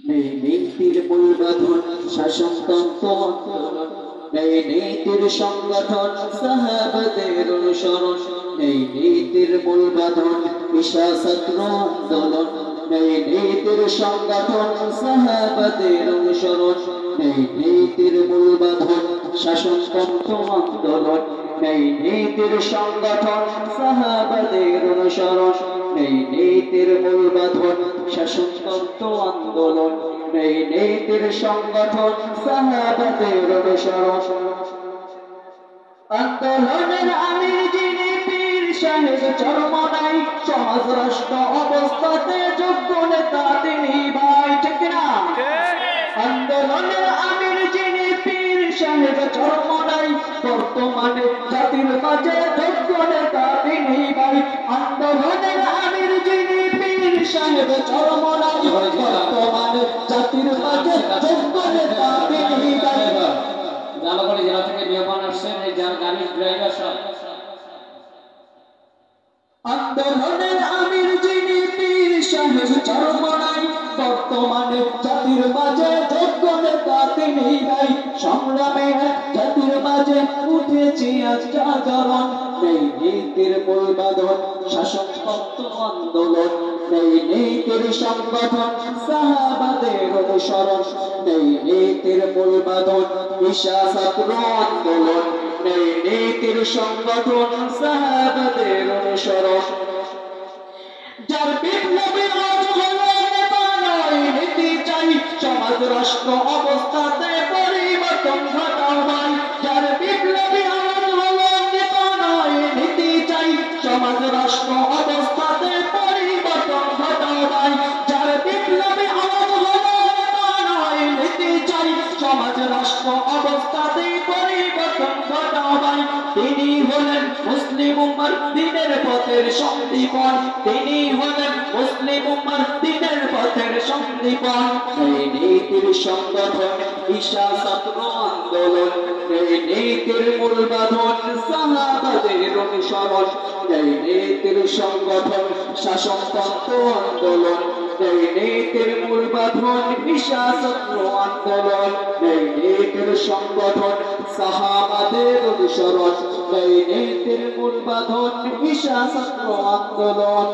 নেই নীতির মূল বাঁধন শাসনতন্ত্র আন্দোলন, নেই নীতির সংগঠন সাহাবাদের অনুসরণ, নেই নীতির মূল বাঁধন ঈশা ছাত্র আন্দোলন, নেই নীতির সংগঠন সাহাবাদের অনুসরণ, নেই নীতির মূল বাঁধন শাসনতন্ত্র আন্দোলন, নেই নীতির সংগঠন সাহাবাদের অনুসরণ, নেই নীতির মূল বাঁধন শাসনতন্ত্র আন্দোলন, নেই নীতির সংগঠন সাহাবাদের অনুসরণ। আন্দোলনের আমির যিনি পীর সাহেব চরমনাই, সমাজ রাষ্ট্র অবস্থাতে যোগ্য নেতা তিনি ভাই, ঠিক না? আন্দোলনের আমির যিনি পীর সাহেব চরমনাই, বর্তমানে জাতির মাঝে যোগ্য নেতা তিনি ভাই। আন্দোলনের আমির যিনি পীর সাহেব চরমনাই, বর্তমানে জাতির মাঝে যোগ্য নেতা তিনি ভাই। জালাপাড়ি জেলা থেকে মেহমান আসছেন, এই গাড়ির ড্রাইভার সব। আন্দোলনের আমির যিনি পীর সাহেব চরমনাই, বর্তমানে জাতির মাঝে যোগ্য নেতা তিনি নাই। সংগ্রামে জাতির মাঝে উঠেছি আজ জাগরণ, নেই নীতির মূল বাঁধন শাসনতন্ত্র আন্দোলন, নেই নীতির সংগঠন সাহাবাদের অনুসরণ, নেই নীতির মূল বাঁধন ঈশা ছাত্র আন্দোলন, নেই নীতির সংগঠন সাহাবাদের অনুসরণ। যার বিপ্লবী নীতি চাই, সমাজ রাষ্ট্র অবস্থাতে পরিবর্তন ঘটাও ভাই। যার বিপ্লবী নীতি চাই, সমাজ রাষ্ট্র অবস্থাতে পরিবর্তন ঘটাও ভাই। যার বিপ্লবী নীতি চাই, সমাজ রাষ্ট্র অবস্থাতে পরিবর্তন ঘটাও ভাই। তিনি হলেন মুসলিম উম্মার দ্বীনের পথের সন্দীপন, তিনি হলেন মুসলিম উম্মার দ্বীনের পথের সন্দীপন। এই নীতির সংগঠন ঈশা ছাত্র আন্দোলন, এই নীতির মূল বাঁধন সাহাবাদের অনুসরণ, এই নীতির সংগঠন শাসনতন্ত্র আন্দোলন, এই নীতির মূল বাঁধন ঈশা ছাত্র আন্দোলন, এই নীতির সংগঠন সাহাবাদের অনুসরণ, এই নীতির মূল বাঁধন ঈশা ছাত্র আন্দোলন।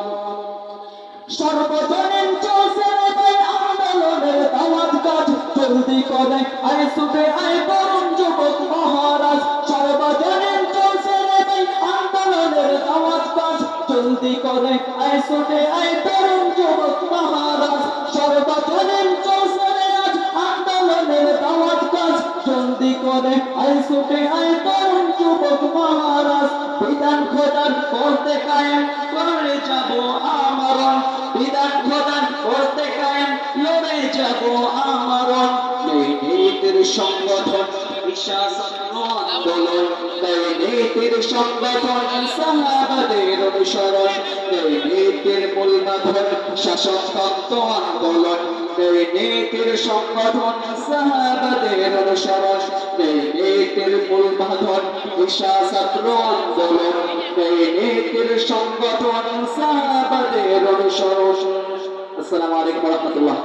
সর্বজনীন চলছে ভাই আন্দোলনের দাওয়াত কাজ, জলদি করে আয় ছুটে আয় তরুণ যুবক মহারাজ। সর্বজনীন চলছে ভাই আন্দোলনের দাওয়াত কাজ, জলদি করে আয় ছুটে আয় তরুণ যুবক মহারাজ। সর্বজনীন চলছে আজ আন্দোলনের দাওয়াত কাজ, জলদি করে আয় ছুটে আয় তরুণ যুবক মহারাজ। বিধান খোদার করতে কায়েম করে যাব আমরণ, বিধান খোদার করতে কায়েম লড়ে যাব আমরণ। এই নীতির সংগঠন ঈশা ছাত্র আন্দোলন, এই নীতির সংগঠন সাহাবাদের অনুসরণ, এই নীতির মূল বাঁধন শাসনতন্ত্র আন্দোলন, এই নীতির সংগঠন সাহাবাদের অনুসরণ, এই নীতির মূল বাঁধন ঈশা ছাত্র আন্দোলন, এই নীতির সংগঠন সাহাবাদের অনুসরণ। আসসালামু আলাইকুম ওয়া রাহমাতুল্লাহ।